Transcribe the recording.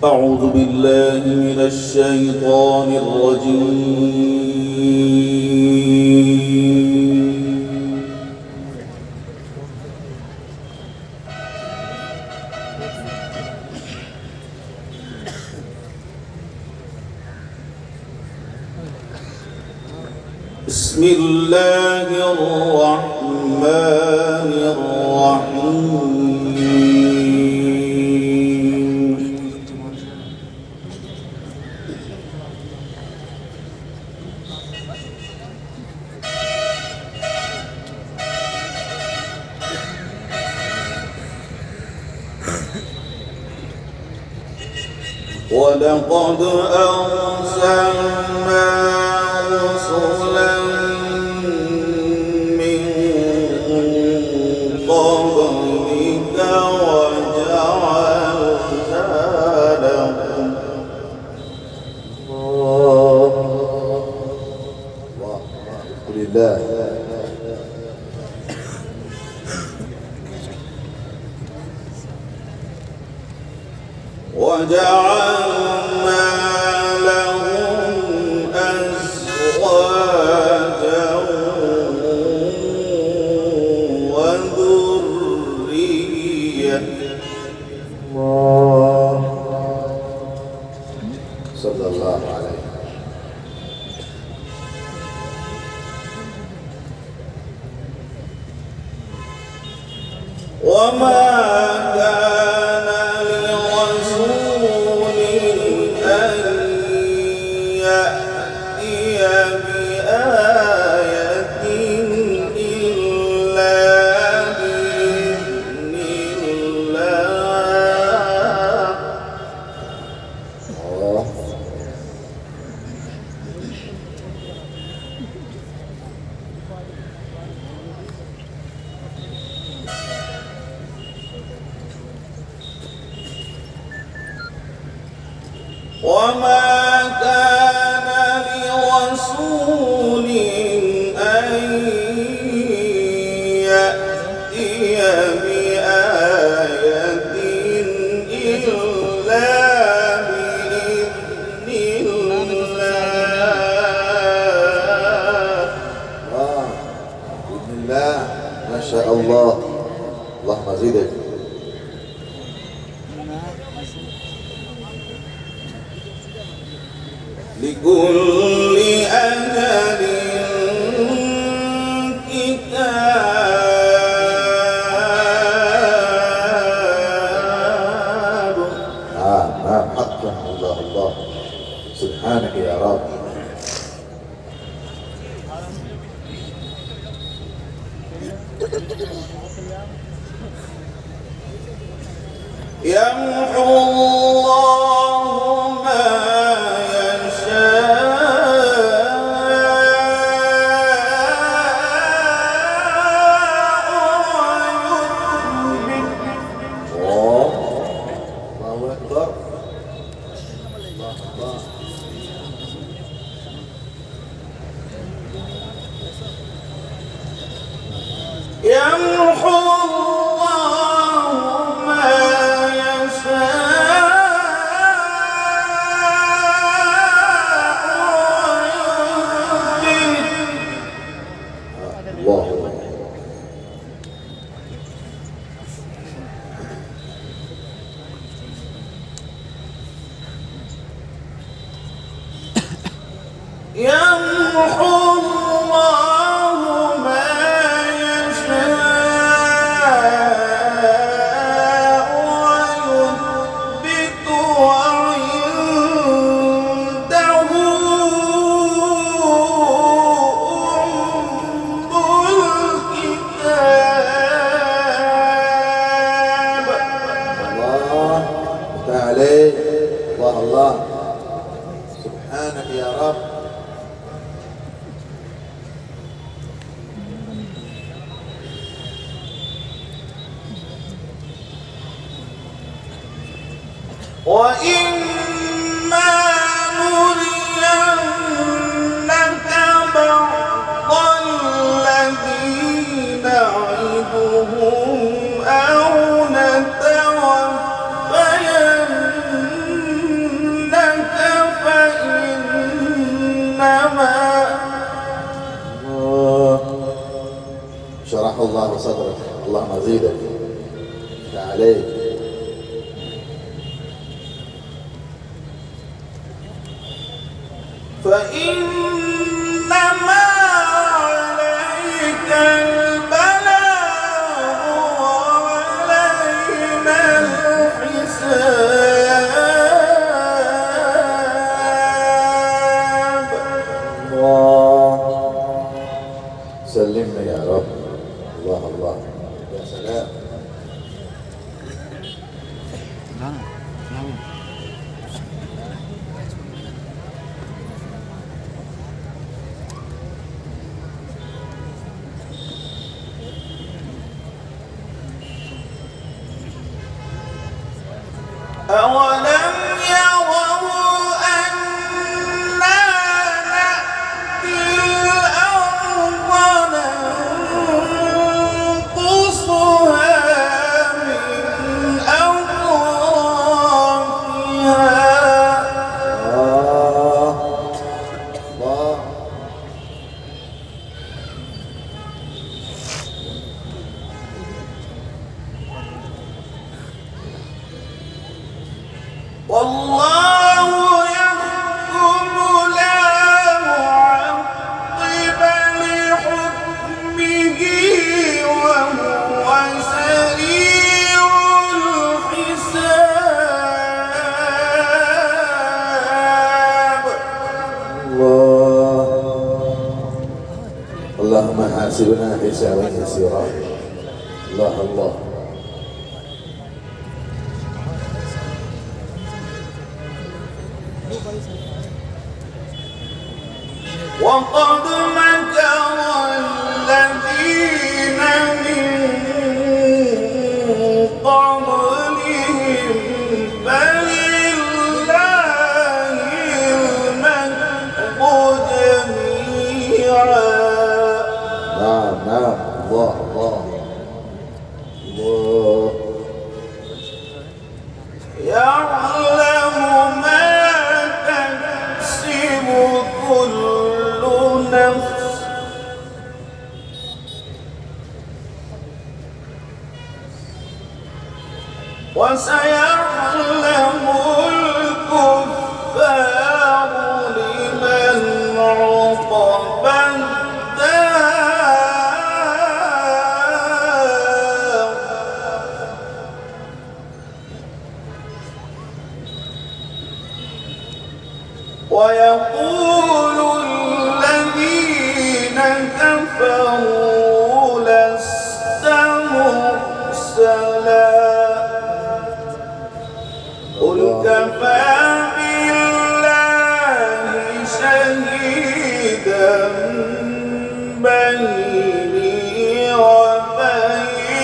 أعوذ بالله من الشيطان الرجيم. بسم الله الرحمن الرحيم. ولقد أرسلنا رسلا من قبلك وجعلنا لهم لله وجعلنا لهم أزواجا وذرية. الله صلى الله عليه وما كان لرسول أن يأتي بآية إلا بإذن الله. وما كان لرسول أن يأتي بآية إلا بإذن الله. بإذن الله ما شاء الله. اللهم زدك. لكل أجل كتاب. نعم حقا. الله الله سبحانك يا رب. يمحو الله ما يمحو الله ما يشاء ويثبت. الله يمحو الله ما عليه. الله الله سبحانك يا رب. وإما نرينك بعض الذي نعدهم أو نتوفينك فإنما عليك البلاغ وعلينا الحساب. الله سلمنا يا رب. الله الله يا سلام. أولم يروا أنا نأتي الأرض ننقصها من أطرافها. الله والله يحكم لا معقب لحكمه وهو سريع الحساب. اللهم حاسبنا حسابا يسيرا. الله الله. وقد مكر الذين من قبلهم فلله المكر جميعا. نعم نعم. الله الله الله. يعلم ما تكسب كل نفس وسيعلم الكفار لمن عقب الدار. ويقول الذين كفروا لست مرسلا قل كفى بالله شهيدا بيني وبينكم